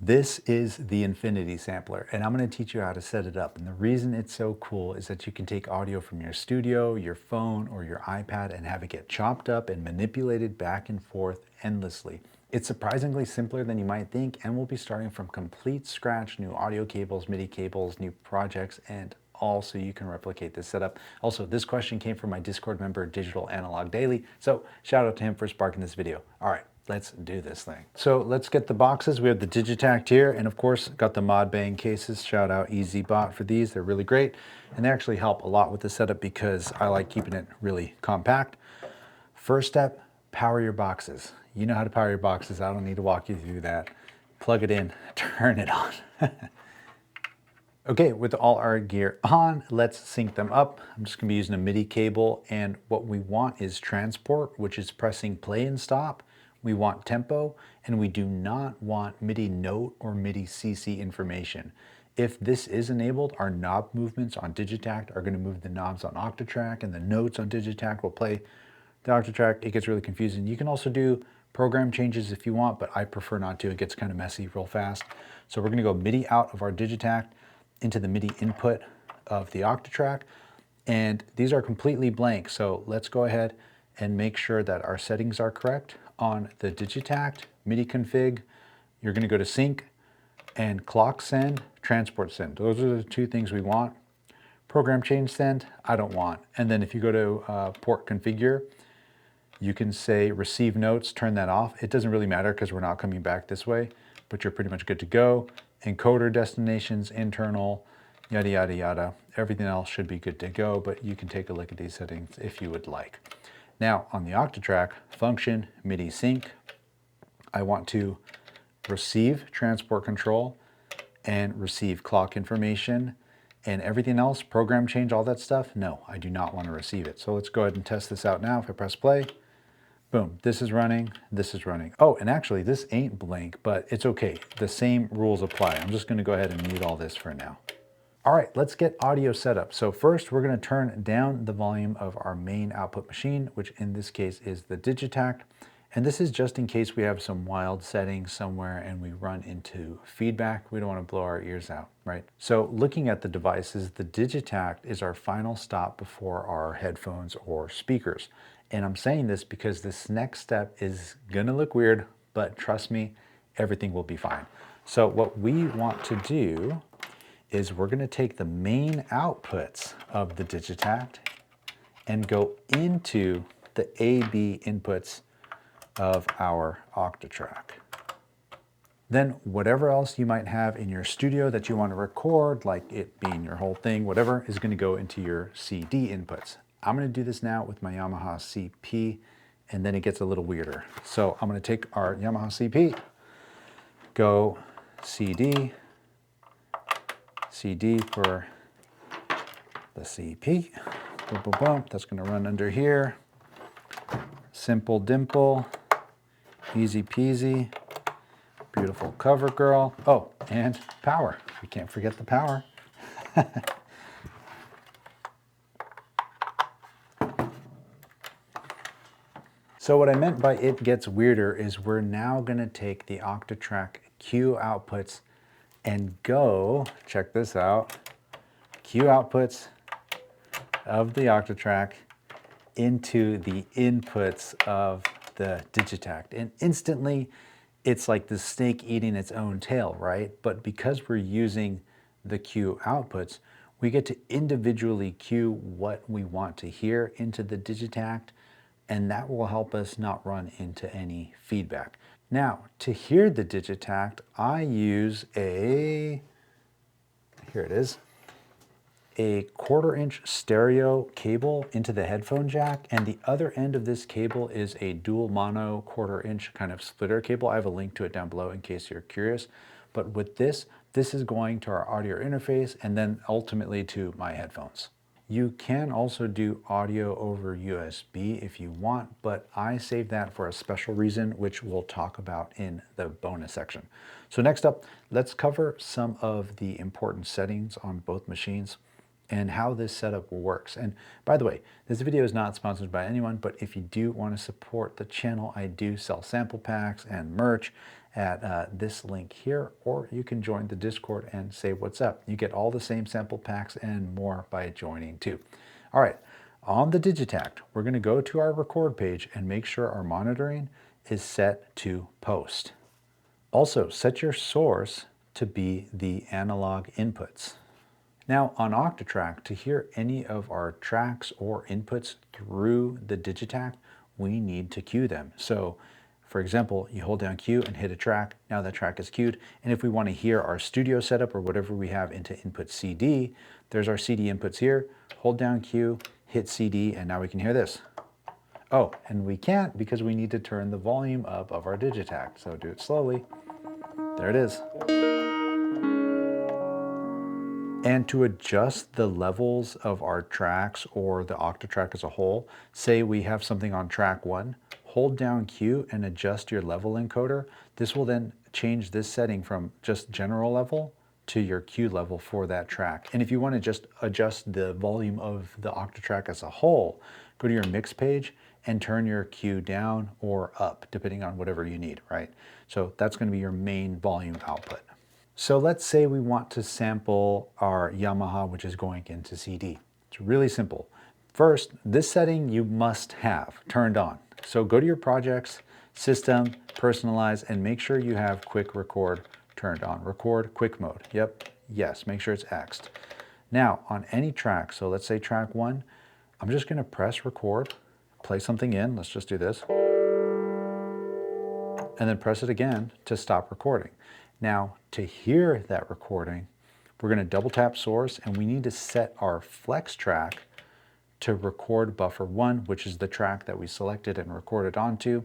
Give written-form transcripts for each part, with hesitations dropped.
This is the Infinity Sampler, and I'm going to teach you how to set it up. And the reason it's so cool is that you can take audio from your studio, your phone, or your iPad and have it get chopped up and manipulated back and forth endlessly. It's surprisingly simpler than you might think, and we'll be starting from complete scratch, new audio cables, MIDI cables, new projects, and all so you can replicate this setup. Also, this question came from my Discord member, Digital Analog Daily, so shout out to him for sparking this video. All right. Let's do this thing. So let's get the boxes. We have the Digitakt here, and of course, got the Modbang cases. Shout out EasyBot for these. They're really great, and they actually help a lot with the setup because I like keeping it really compact. First step, power your boxes. You know how to power your boxes. I don't need to walk you through that. Plug it in, turn it on. Okay, with all our gear on, let's sync them up. I'm just gonna be using a MIDI cable, and what we want is transport, which is pressing play and stop. We want tempo, and we do not want MIDI note or MIDI CC information. If this is enabled, our knob movements on Digitakt are going to move the knobs on Octatrack, and the notes on Digitakt will play the Octatrack. It gets really confusing. You can also do program changes if you want, but I prefer not to. It gets kind of messy real fast. So we're going to go MIDI out of our Digitakt into the MIDI input of the Octatrack, and these are completely blank. So let's go ahead and make sure that our settings are correct. On the Digitakt MIDI config, you're going to go to sync and clock send, transport send. Those are the two things we want. Program change send, I don't want. And then if you go to port configure, you can say receive notes, turn that off. It doesn't really matter because we're not coming back this way, but you're pretty much good to go. Encoder destinations, internal, yada, yada, yada. Everything else should be good to go, but you can take a look at these settings if you would like. Now on the Octatrack, function, MIDI sync, I want to receive transport control and receive clock information, and everything else, program change, all that stuff, no, I do not want to receive it. So let's go ahead and test this out now. If I press play, boom, this is running, this is running. Oh, and actually this ain't blank, but it's okay. The same rules apply. I'm just going to go ahead and mute all this for now. All right, let's get audio set up. So first we're going to turn down the volume of our main output machine, which in this case is the Digitakt. And this is just in case we have some wild settings somewhere and we run into feedback. We don't want to blow our ears out, right? So looking at the devices, the Digitakt is our final stop before our headphones or speakers. And I'm saying this because this next step is going to look weird, but trust me, everything will be fine. So what we want to do is we're going to take the main outputs of the Digitakt and go into the A/B inputs of our Octatrack. Then whatever else you might have in your studio that you want to record, like it being your whole thing, whatever, is going to go into your CD inputs. I'm going to do this now with my Yamaha CP, and then it gets a little weirder. So I'm going to take our Yamaha CP, go CD, CD for the CP. Boom, boom, boom. That's going to run under here. Simple dimple, easy peasy, beautiful cover girl. Oh, and power. We can't forget the power. So what I meant by it gets weirder is we're now going to take the Octatrack Q outputs and go, check this out, Q outputs of the Octatrack into the inputs of the Digitakt. And instantly, it's like the snake eating its own tail, right? But because we're using the Q outputs, we get to individually cue what we want to hear into the Digitakt, and that will help us not run into any feedback. Now, to hear the Digitakt, I use here it is, a 1/4-inch stereo cable into the headphone jack, and the other end of this cable is a dual mono 1/4-inch kind of splitter cable. I have a link to it down below in case you're curious. But with this is going to our audio interface and then ultimately to my headphones. You can also do audio over USB if you want, but I save that for a special reason, which we'll talk about in the bonus section. So next up, let's cover some of the important settings on both machines and how this setup works. And by the way, this video is not sponsored by anyone, but if you do want to support the channel, I do sell sample packs and merch, at this link here, or you can join the Discord and say what's up. You get all the same sample packs and more by joining too. All right, on the Digitakt, we're going to go to our record page and make sure our monitoring is set to post. Also, set your source to be the analog inputs. Now on Octatrack, to hear any of our tracks or inputs through the Digitakt, we need to cue them. So for example, you hold down Q and hit a track, now that track is queued. And if we want to hear our studio setup or whatever we have into input CD, there's our CD inputs here, hold down Q, hit CD, and now we can hear this. Oh, and we can't because we need to turn the volume up of our Digitakt. So do it slowly. There it is. And to adjust the levels of our tracks or the Octatrack as a whole, say we have something on track 1, hold down Q and adjust your level encoder. This will then change this setting from just general level to your Q level for that track. And if you want to just adjust the volume of the Octatrack as a whole, go to your mix page and turn your Q down or up, depending on whatever you need, right? So that's going to be your main volume output. So let's say we want to sample our Yamaha, which is going into CD. It's really simple. First, this setting you must have turned on. So go to your projects, system, personalize, and make sure you have quick record turned on. Record quick mode. Yep, yes, make sure it's X'd. Now on any track, so let's say track 1, I'm just going to press record, play something in, let's just do this, and then press it again to stop recording. Now, to hear that recording, we're going to double tap source, and we need to set our flex track to record buffer 1, which is the track that we selected and recorded onto.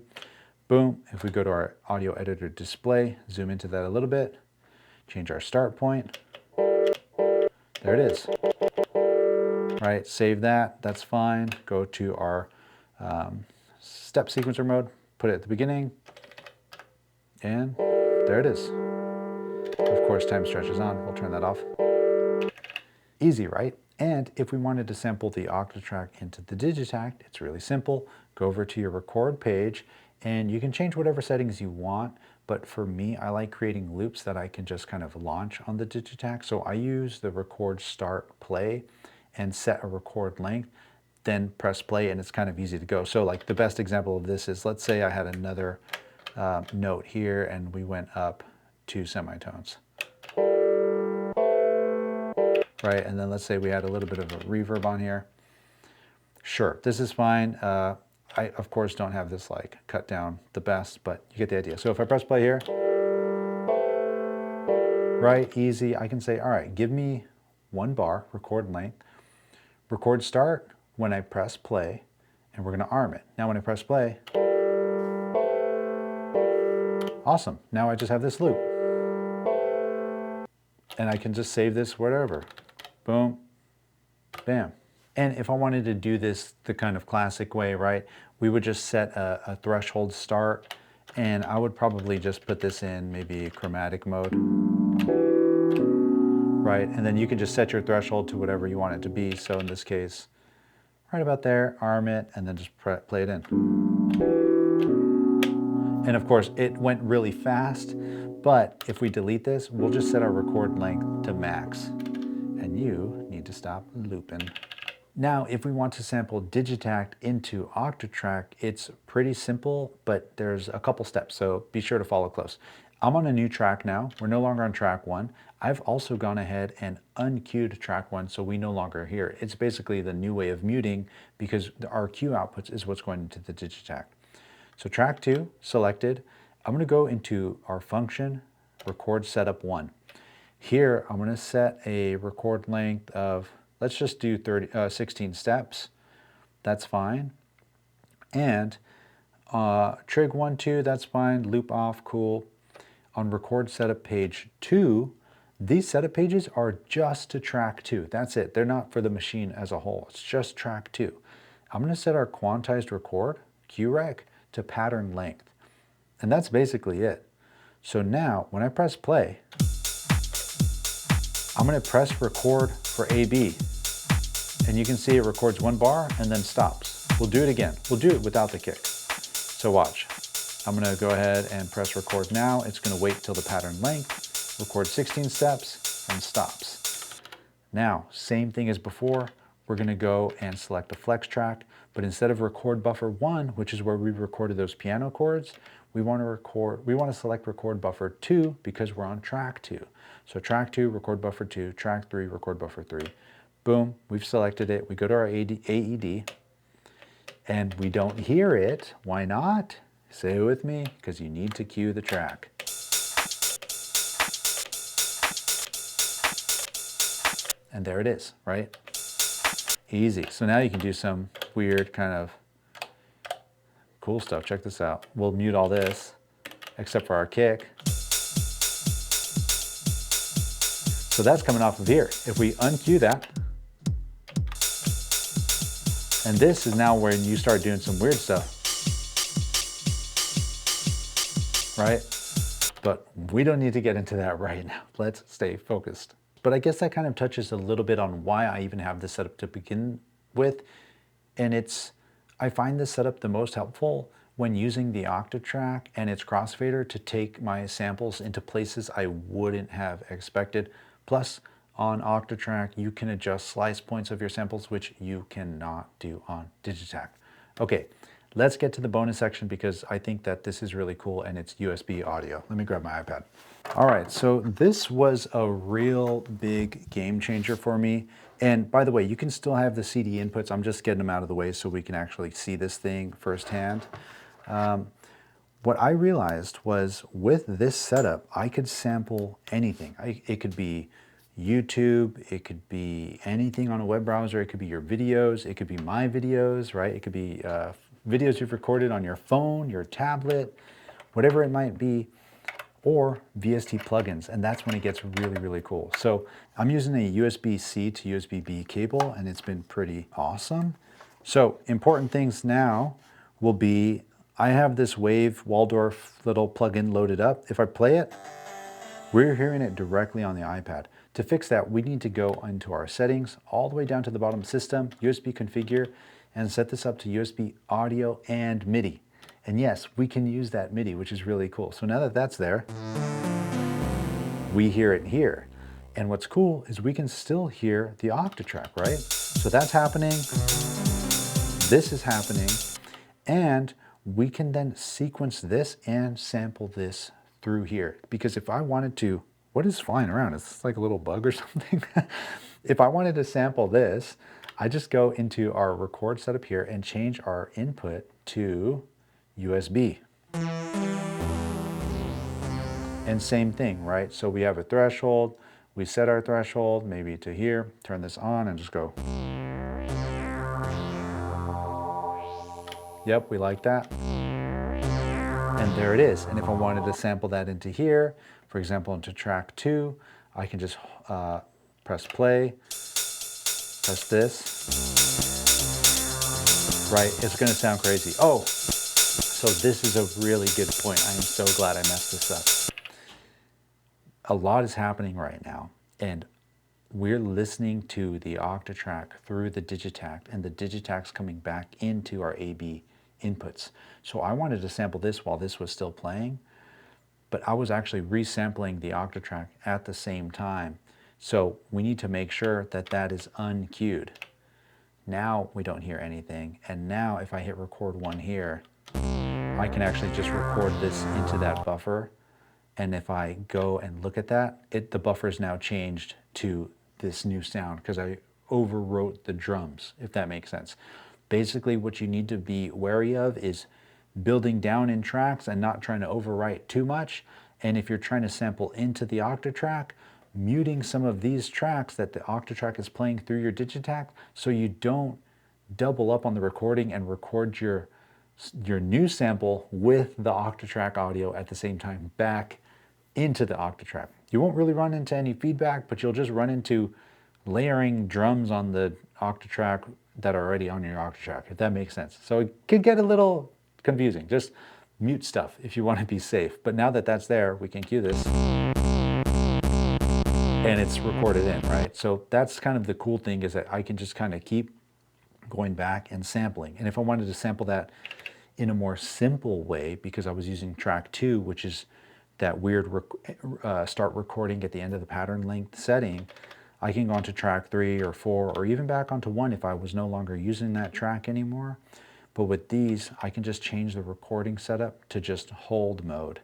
Boom. If we go to our audio editor display, zoom into that a little bit, change our start point. There it is. Right, save that, that's fine. Go to our step sequencer mode, put it at the beginning, and there it is. Of course, time stretches on. We'll turn that off. Easy, right? And if we wanted to sample the Octatrack into the Digitakt, it's really simple. Go over to your record page, and you can change whatever settings you want. But for me, I like creating loops that I can just kind of launch on the Digitakt. So I use the record start play and set a record length, then press play, and it's kind of easy to go. So like the best example of this is, let's say I had another note here and we went up 2 semitones, right? And then let's say we had a little bit of a reverb on here. Sure, this is fine. I, of course, don't have this like cut down the best, but you get the idea. So if I press play here, right, easy, I can say, all right, give me 1 bar, record length, record start when I press play, and we're gonna arm it. Now when I press play, awesome, now I just have this loop. And I can just save this wherever. Boom, bam. And if I wanted to do this the kind of classic way, right, we would just set a threshold start, and I would probably just put this in maybe chromatic mode, right? And then you can just set your threshold to whatever you want it to be. So in this case, right about there, arm it, and then just play it in. And of course, it went really fast, but if we delete this, we'll just set our record length to max. And you need to stop looping. Now, if we want to sample Digitakt into Octatrack, it's pretty simple, but there's a couple steps, so be sure to follow close. I'm on a new track now. We're no longer on track 1. I've also gone ahead and unqueued track 1, so we no longer hear it. It's basically the new way of muting because our cue outputs is what's going into the Digitakt. So track 2, selected. I'm going to go into our function, record setup 1. Here, I'm going to set a record length of, let's just do 16 steps. That's fine. And trig 1, 2, that's fine. Loop off, cool. On record setup page 2, these setup pages are just to track 2. That's it. They're not for the machine as a whole. It's just track 2. I'm going to set our quantized record, QREC, to pattern length. And that's basically it. So now, when I press play, I'm going to press record for AB. And you can see it records 1 bar and then stops. We'll do it again. We'll do it without the kick. So watch. I'm gonna go ahead and press record now. It's gonna wait till the pattern length, record 16 steps, and stops. Now, same thing as before, we're gonna go and select a flex track, but instead of record buffer 1, which is where we recorded those piano chords, we wanna select record buffer 2 because we're on track 2. So track 2, record buffer 2, track 3, record buffer 3. Boom, we've selected it. We go to our AED, and we don't hear it. Why not? Say it with me, because you need to cue the track. And there it is, right? Easy. So now you can do some weird kind of cool stuff. Check this out. We'll mute all this, except for our kick. So that's coming off of here. If we uncue that, and this is now when you start doing some weird stuff, right? But we don't need to get into that right now. Let's stay focused. But I guess that kind of touches a little bit on why I even have this setup to begin with. And I find this setup the most helpful when using the Octatrack and its crossfader to take my samples into places I wouldn't have expected. Plus, on Octatrack, you can adjust slice points of your samples, which you cannot do on Digitakt. Okay, let's get to the bonus section because I think that this is really cool and it's USB audio. Let me grab my iPad. All right, so this was a real big game changer for me. And by the way, you can still have the CD inputs. I'm just getting them out of the way so we can actually see this thing firsthand. What I realized was with this setup, I could sample anything. It could be YouTube, it could be anything on a web browser, it could be your videos, it could be my videos, right? It could be videos you've recorded on your phone, your tablet, whatever it might be, or VST plugins, and that's when it gets really, really cool. So I'm using a USB-C to USB-B cable, and it's been pretty awesome. So important things now will be, I have this Wave Waldorf little plugin loaded up. If I play it, we're hearing it directly on the iPad. To fix that, we need to go into our settings, all the way down to the bottom, System, USB Configure, and set this up to USB Audio and MIDI. And yes, we can use that MIDI, which is really cool. So now that that's there, we hear it here. And what's cool is we can still hear the Octatrack, right? So that's happening, this is happening, and we can then sequence this and sample this through here. Because if I wanted to, what is flying around? Is this like a little bug or something? If I wanted to sample this, I just go into our record setup here and change our input to USB. And same thing, right? So we have a threshold, we set our threshold maybe to here, turn this on and just go. Yep, we like that. And there it is. And if I wanted to sample that into here, for example, into track 2, I can just press play, press this, right? It's gonna sound crazy. Oh, so this is a really good point. I am so glad I messed this up. A lot is happening right now, and we're listening to the Octatrack through the Digitakt, and the Digitakt's coming back into our AB inputs. So I wanted to sample this while this was still playing, but I was actually resampling the Octatrack at the same time. So we need to make sure that that is uncued. Now we don't hear anything, and now if I hit record 1 here, I can actually just record this into that buffer. And if I go and look at that, the buffer is now changed to this new sound because I overwrote the drums, if that makes sense. Basically, what you need to be wary of is building down in tracks and not trying to overwrite too much. And if you're trying to sample into the Octatrack, muting some of these tracks that the Octatrack is playing through your Digitakt so you don't double up on the recording and record your new sample with the Octatrack audio at the same time back into the Octatrack. You won't really run into any feedback, but you'll just run into layering drums on the Octatrack that are already on your Octatrack, if that makes sense. So it could get a little confusing. Just mute stuff if you want to be safe. But now that that's there, we can cue this. And it's recorded in, right? So that's kind of the cool thing, is that I can just kind of keep going back and sampling. And if I wanted to sample that in a more simple way, because I was using track 2, which is that weird start recording at the end of the pattern length setting, I can go onto track 3 or 4 or even back onto 1 if I was no longer using that track anymore. But with these, I can just change the recording setup to just hold mode.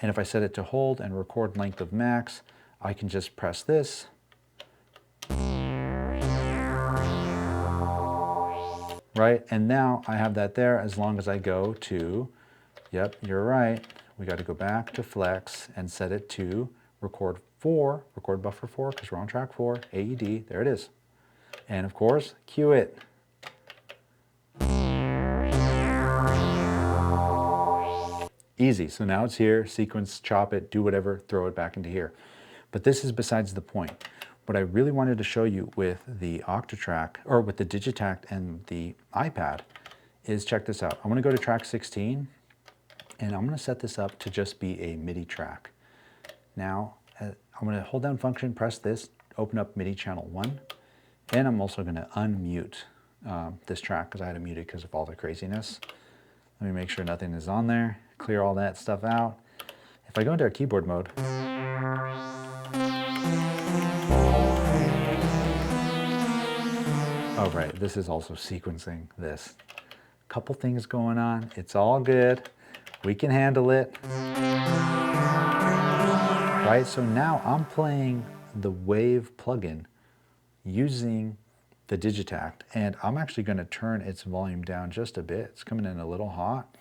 And if I set it to hold and record length of max, I can just press this. Right, and now I have that there as long as I go to, yep, you're right, we got to go back to flex and set it to record 4, record buffer 4, because we're on track 4, AED, there it is. And of course, cue it. Easy, so now it's here, sequence, chop it, do whatever, throw it back into here. But this is besides the point. What I really wanted to show you with the Octatrack, or with the Digitakt and the iPad, is check this out. I'm going to go to track 16, and I'm going to set this up to just be a MIDI track. Now, I'm going to hold down function, press this, open up MIDI channel 1, and I'm also going to unmute this track because I had to mute it because of all the craziness. Let me make sure nothing is on there, clear all that stuff out. If I go into our keyboard mode, oh right, this is also sequencing this. Couple things going on, it's all good. We can handle it. Right, so now I'm playing the Wave plugin using the Digitakt, and I'm actually going to turn its volume down just a bit. It's coming in a little hot.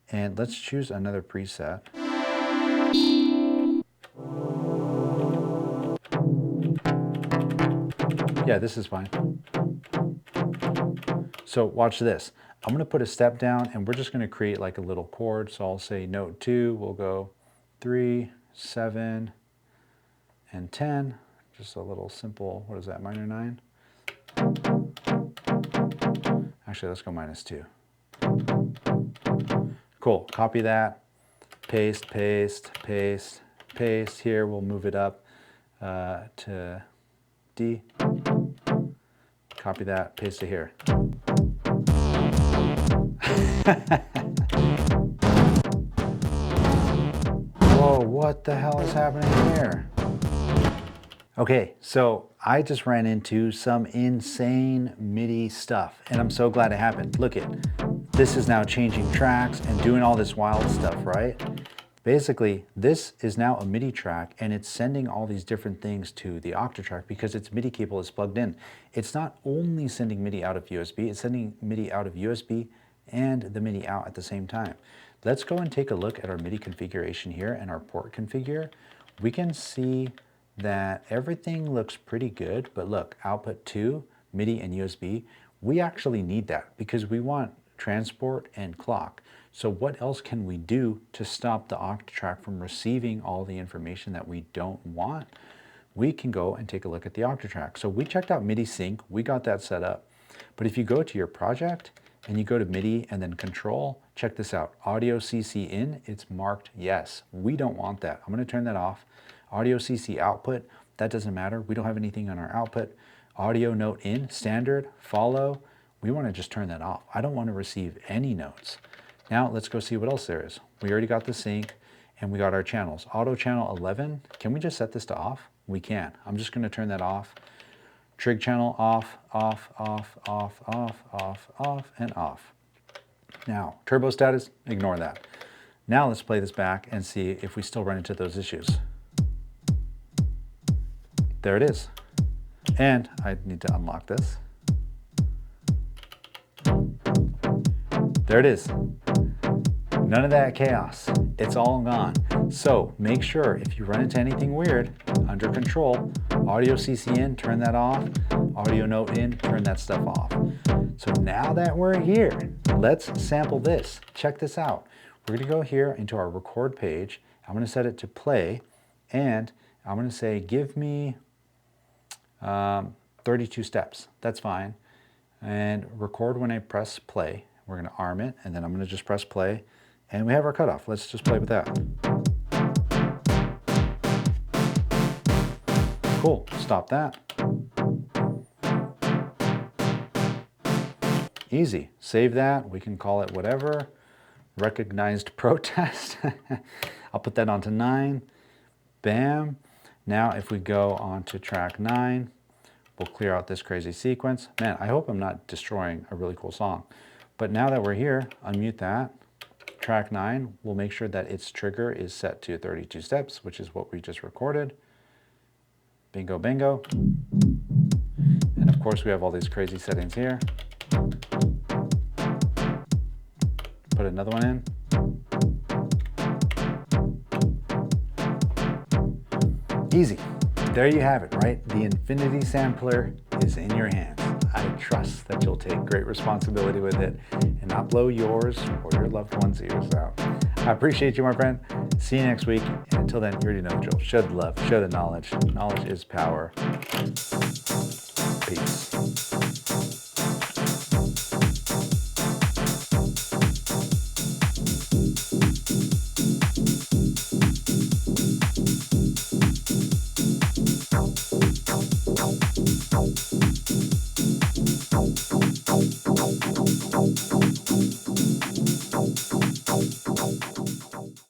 And let's choose another preset. Yeah, this is fine. So watch this. I'm going to put a step down, and we're just going to create like a little chord. So I'll say note 2, we'll go 3, 7, and 10. Just a little simple, what is that, minor 9? Actually, let's go -2. Cool, copy that, paste, paste, paste, paste. Here, we'll move it up to D. Copy that, paste it here. Whoa, what the hell is happening here? Okay, so I just ran into some insane MIDI stuff, and I'm so glad it happened. Look it, this is now changing tracks and doing all this wild stuff, right? Basically, this is now a MIDI track, and it's sending all these different things to the Octatrack because its MIDI cable is plugged in. It's not only sending MIDI out of USB, it's sending MIDI out of USB and the MIDI out at the same time. Let's go and take a look at our MIDI configuration here and our port configure. We can see that everything looks pretty good, but look, output 2, MIDI and USB, we actually need that because we want transport and clock. So what else can we do to stop the Octatrack from receiving all the information that we don't want? We can go and take a look at the Octatrack. So we checked out MIDI sync, we got that set up. But if you go to your project and you go to MIDI and then control, check this out, audio CC in, it's marked yes. We don't want that. I'm going to turn that off. Audio CC output, that doesn't matter. We don't have anything on our output. Audio note in, standard, follow. We want to just turn that off. I don't want to receive any notes. Now let's go see what else there is. We already got the sync and we got our channels. Auto channel 11, can we just set this to off? We can. I'm just going to turn that off. Trig channel off, off, off, off, off, off, off, and off. Now, turbo status, ignore that. Now let's play this back and see if we still run into those issues. There it is. And I need to unlock this. There it is. None of that chaos. It's all gone. So make sure if you run into anything weird, under control, audio CC in, turn that off, audio note in, turn that stuff off. So now that we're here, let's sample this. Check this out. We're gonna go here into our record page. I'm gonna set it to play, and I'm gonna say, give me 32 steps. That's fine. And record when I press play. We're gonna arm it, and then I'm gonna just press play, and we have our cutoff. Let's just play with that. Cool, stop that. Easy, save that. We can call it whatever. recognized protest. I'll put that onto 9. Bam. Now if we go on to track 9, we'll clear out this crazy sequence. Man, I hope I'm not destroying a really cool song. But now that we're here, unmute that. Track 9, we'll make sure that its trigger is set to 32 steps, which is what we just recorded. Bingo, bingo. And of course we have all these crazy settings here. Put another one in. Easy. There you have it, right? The Infinity Sampler is in your hands. I trust that you'll take great responsibility with it and not blow yours or your loved one's ears out. I appreciate you, my friend. See you next week. And until then, you already know, Joel. Show the love, show the knowledge. Knowledge is power. Peace.